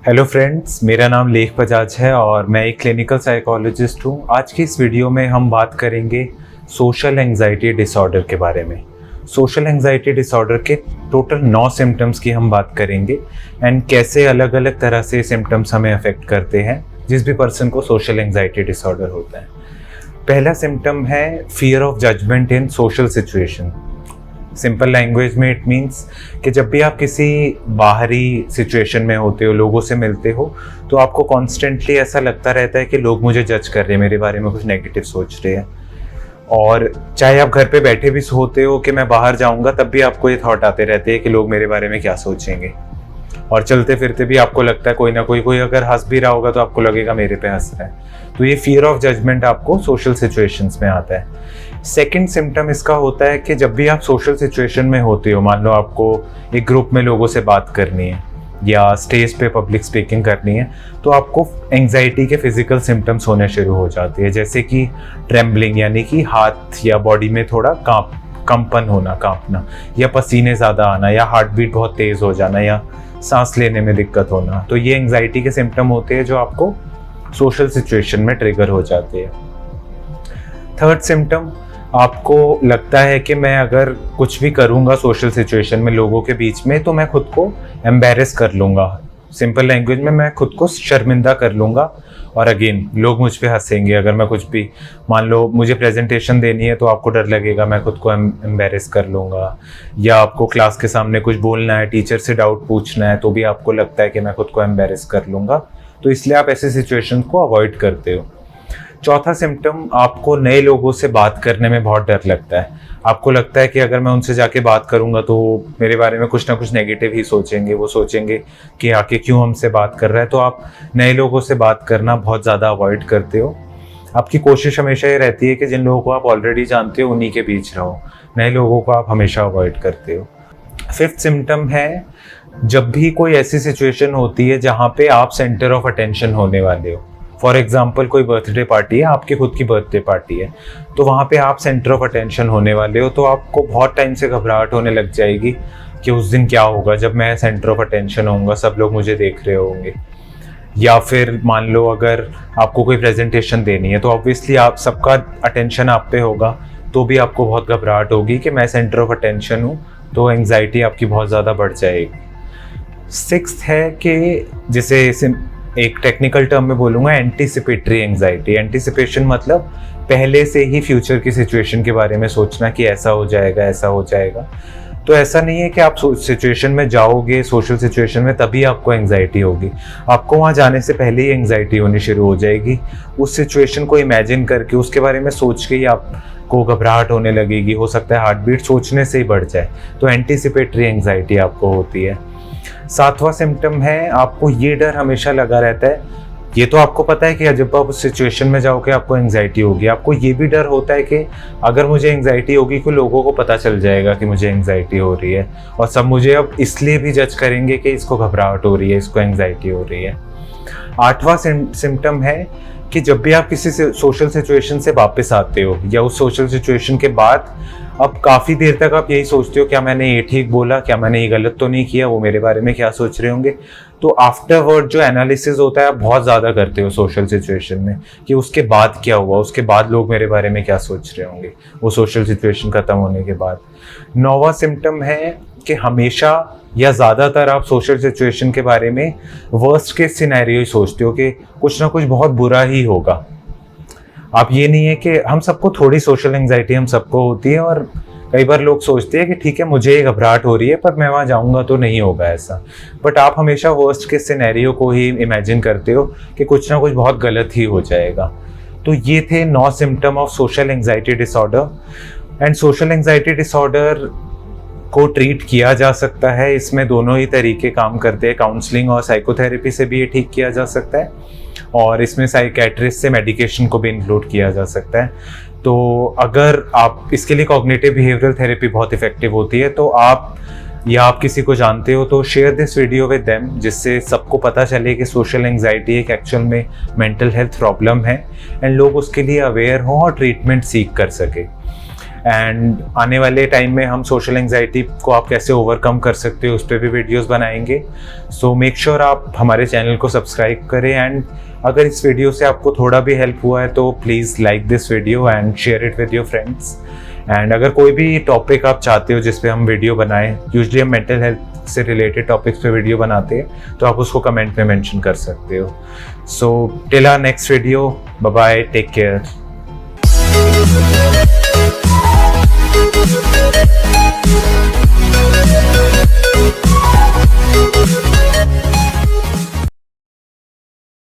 Hello friends, मेरा नाम लेख बजाज है और मैं एक क्लिनिकल साइकोलॉजिस्ट हूँ। आज की इस वीडियो में हम बात करेंगे सोशल एंजाइटी डिसऑर्डर के बारे में। सोशल एंजाइटी डिसऑर्डर के टोटल 9 सिम्टम्स की हम बात करेंगे एंड कैसे अलग अलग तरह से सिम्टम्स हमें अफेक्ट करते हैं जिस भी पर्सन को सोशल एंजाइटी डिसऑर्डर होता है। पहला सिम्टम है fear of judgment in social situation. Simple language में इट मीन्स कि जब भी आप किसी बाहरी सिचुएशन में होते हो, लोगों से मिलते हो, तो आपको कॉन्स्टेंटली ऐसा लगता रहता है कि लोग मुझे जज कर रहे हैं, मेरे बारे में कुछ नेगेटिव सोच रहे हैं। और चाहे आप घर पे बैठे भी सोते हो कि मैं बाहर जाऊंगा, तब भी आपको ये थॉट आते रहते हैं कि लोग मेरे बारे में क्या सोचेंगे। और चलते फिरते भी आपको लगता है कोई ना कोई अगर हंस भी रहा होगा तो आपको लगेगा मेरे पे हंस रहा है। तो ये फियर ऑफ जजमेंट आपको सोशल सिचुएशंस में आता है। सेकंड सिम्टम इसका होता है कि जब भी आप सोशल सिचुएशन में होते हो, मान लो आपको एक ग्रुप में लोगों से बात करनी है या स्टेज पे पब्लिक स्पीकिंग करनी है, तो आपको एंजाइटी के फिजिकल सिम्टम्स होने शुरू हो जाते हैं, जैसे कि ट्रेम्बलिंग यानी कि हाथ या बॉडी में थोड़ा कंपन होना, कांपना, या पसीने ज़्यादा आना, या हार्ट बीट बहुत तेज़ हो जाना, या सांस लेने में दिक्कत होना। तो ये एंजाइटी के सिम्टम होते हैं जो आपको सोशल सिचुएशन में ट्रिगर हो जाते हैं। थर्ड सिम्टम, आपको लगता है कि मैं अगर कुछ भी करूँगा सोशल सिचुएशन में लोगों के बीच में तो मैं खुद को एम्बैरेस कर लूँगा। सिंपल लैंग्वेज में मैं खुद को शर्मिंदा कर लूँगा और अगेन लोग मुझ पे हंसेंगे। अगर मैं कुछ भी, मान लो मुझे प्रेजेंटेशन देनी है तो आपको डर लगेगा, मैं खुद को एम्बैरेस कर लूँगा। या आपको क्लास के सामने कुछ बोलना है, टीचर से डाउट पूछना है, तो भी आपको लगता है कि मैं खुद को एम्बैरेस कर लूँगा। तो इसलिए आप ऐसे सिचुएशन को अवॉइड करते हो। चौथा सिम्टम, आपको नए लोगों से बात करने में बहुत डर लगता है। आपको लगता है कि अगर मैं उनसे जाके बात करूंगा तो मेरे बारे में कुछ ना कुछ नेगेटिव ही सोचेंगे, वो सोचेंगे कि आके क्यों हमसे बात कर रहा है। तो आप नए लोगों से बात करना बहुत ज़्यादा अवॉइड करते हो। आपकी कोशिश हमेशा ये रहती है कि जिन लोगों को आप ऑलरेडी जानते हो उन्हीं के बीच रहो, नए लोगों को आप हमेशा अवॉइड करते हो। फिफ्थ सिम्टम है, जब भी कोई ऐसी सिचुएशन होती है जहाँ पे आप सेंटर ऑफ अटेंशन होने वाले हो। फॉर एग्जाम्पल, कोई बर्थडे पार्टी है, आपकी खुद की बर्थडे पार्टी है, तो वहाँ पे आप सेंटर ऑफ अटेंशन होने वाले हो, तो आपको बहुत टाइम से घबराहट होने लग जाएगी कि उस दिन क्या होगा जब मैं सेंटर ऑफ अटेंशन होऊंगा, सब लोग मुझे देख रहे होंगे। या फिर मान लो अगर आपको कोई प्रेजेंटेशन देनी है तो ऑब्वियसली आप सबका अटेंशन आप पे होगा, तो भी आपको बहुत घबराहट होगी कि मैं सेंटर ऑफ अटेंशन हूँ, तो एंग्जाइटी आपकी बहुत ज़्यादा बढ़ जाएगी। सिक्स्थ है कि जिसे एक टेक्निकल टर्म में बोलूँगा, एंटीसिपेटरी एंजाइटी। एंटीसिपेशन मतलब पहले से ही फ्यूचर की सिचुएशन के बारे में सोचना कि ऐसा हो जाएगा, ऐसा हो जाएगा। तो ऐसा नहीं है कि आप सिचुएशन में जाओगे, सोशल सिचुएशन में, तभी आपको एंजाइटी होगी। आपको वहाँ जाने से पहले ही एंजाइटी होनी शुरू हो जाएगी। उस सिचुएशन को इमेजिन करके, उसके बारे में सोच के ही आपको घबराहट होने लगेगी। हो सकता है हार्ट बीट सोचने से ही बढ़ जाए। तो एंटीसिपेटरी एंजाइटी आपको होती है। सातवां सिम्टम है, आपको ये डर हमेशा लगा रहता है, ये तो आपको पता है कि जब आप उस सिचुएशन में जाओगे आपको एंजाइटी होगी, आपको ये भी डर होता है कि अगर मुझे एंजाइटी होगी तो लोगों को पता चल जाएगा कि मुझे एंजाइटी हो रही है, और सब मुझे अब इसलिए भी जज करेंगे कि इसको घबराहट हो रही है, इसको एंजाइटी हो रही है। आठवां सिम्टम है कि जब भी आप किसी सोशल सिचुएशन से वापस आते हो या उस सोशल सिचुएशन के बाद अब काफ़ी देर तक आप यही सोचते हो, क्या मैंने ये ठीक बोला, क्या मैंने ये गलत तो नहीं किया, वो मेरे बारे में क्या सोच रहे होंगे। तो आफ्टरवर्ड जो एनालिसिस होता है आप बहुत ज़्यादा करते हो सोशल सिचुएशन में, कि उसके बाद क्या हुआ, उसके बाद लोग मेरे बारे में क्या सोच रहे होंगे वो सोशल सिचुएशन ख़त्म होने के बाद। 9वां सिम्टम है कि हमेशा या ज़्यादातर आप सोशल सिचुएशन के बारे में वर्स्ट केस सिनेरियो ही सोचते हो कि कुछ ना कुछ बहुत बुरा ही होगा। आप ये नहीं है कि हम सबको थोड़ी सोशल एंजाइटी हम सबको होती है, और कई बार लोग सोचते हैं कि ठीक है मुझे घबराहट हो रही है पर मैं वहाँ जाऊँगा तो नहीं होगा ऐसा। बट आप हमेशा वर्स्ट केस सिनेरियो को ही इमेजिन करते हो कि कुछ ना कुछ बहुत गलत ही हो जाएगा। तो ये थे 9 symptom of social anxiety disorder. And social anxiety disorder को ट्रीट किया जा सकता है। इसमें दोनों ही तरीके काम करते हैं, काउंसलिंग और साइकोथेरेपी से भी ये ठीक किया जा सकता है, और इसमें साइकेट्रिस्ट से मेडिकेशन को भी इंक्लूड किया जा सकता है। तो अगर आप इसके लिए कॉग्निटिव बिहेवियरल थेरेपी बहुत इफेक्टिव होती है, तो आप या आप किसी को जानते हो तो share this video with them, जिससे सबको पता चले कि सोशल एंजाइटी एक एक्चुअल में मेंटल हेल्थ प्रॉब्लम है एंड लोग उसके लिए अवेयर हों और ट्रीटमेंट सीख कर सके। एंड आने वाले टाइम में हम सोशल एंजाइटी को आप कैसे ओवरकम कर सकते हो उस पर भी वीडियोस बनाएंगे। सो मेक श्योर आप हमारे चैनल को सब्सक्राइब करें, एंड अगर इस वीडियो से आपको थोड़ा भी हेल्प हुआ है तो please like this video and share it with your friends. And अगर कोई भी टॉपिक आप चाहते हो जिस पे हम वीडियो बनाएं, यूजुअली हम मेंटल हेल्थ से रिलेटेड टॉपिक्स पे वीडियो बनाते हैं, तो आप उसको कमेंट में मेंशन कर सकते हो। So till our next video, bye bye, take care.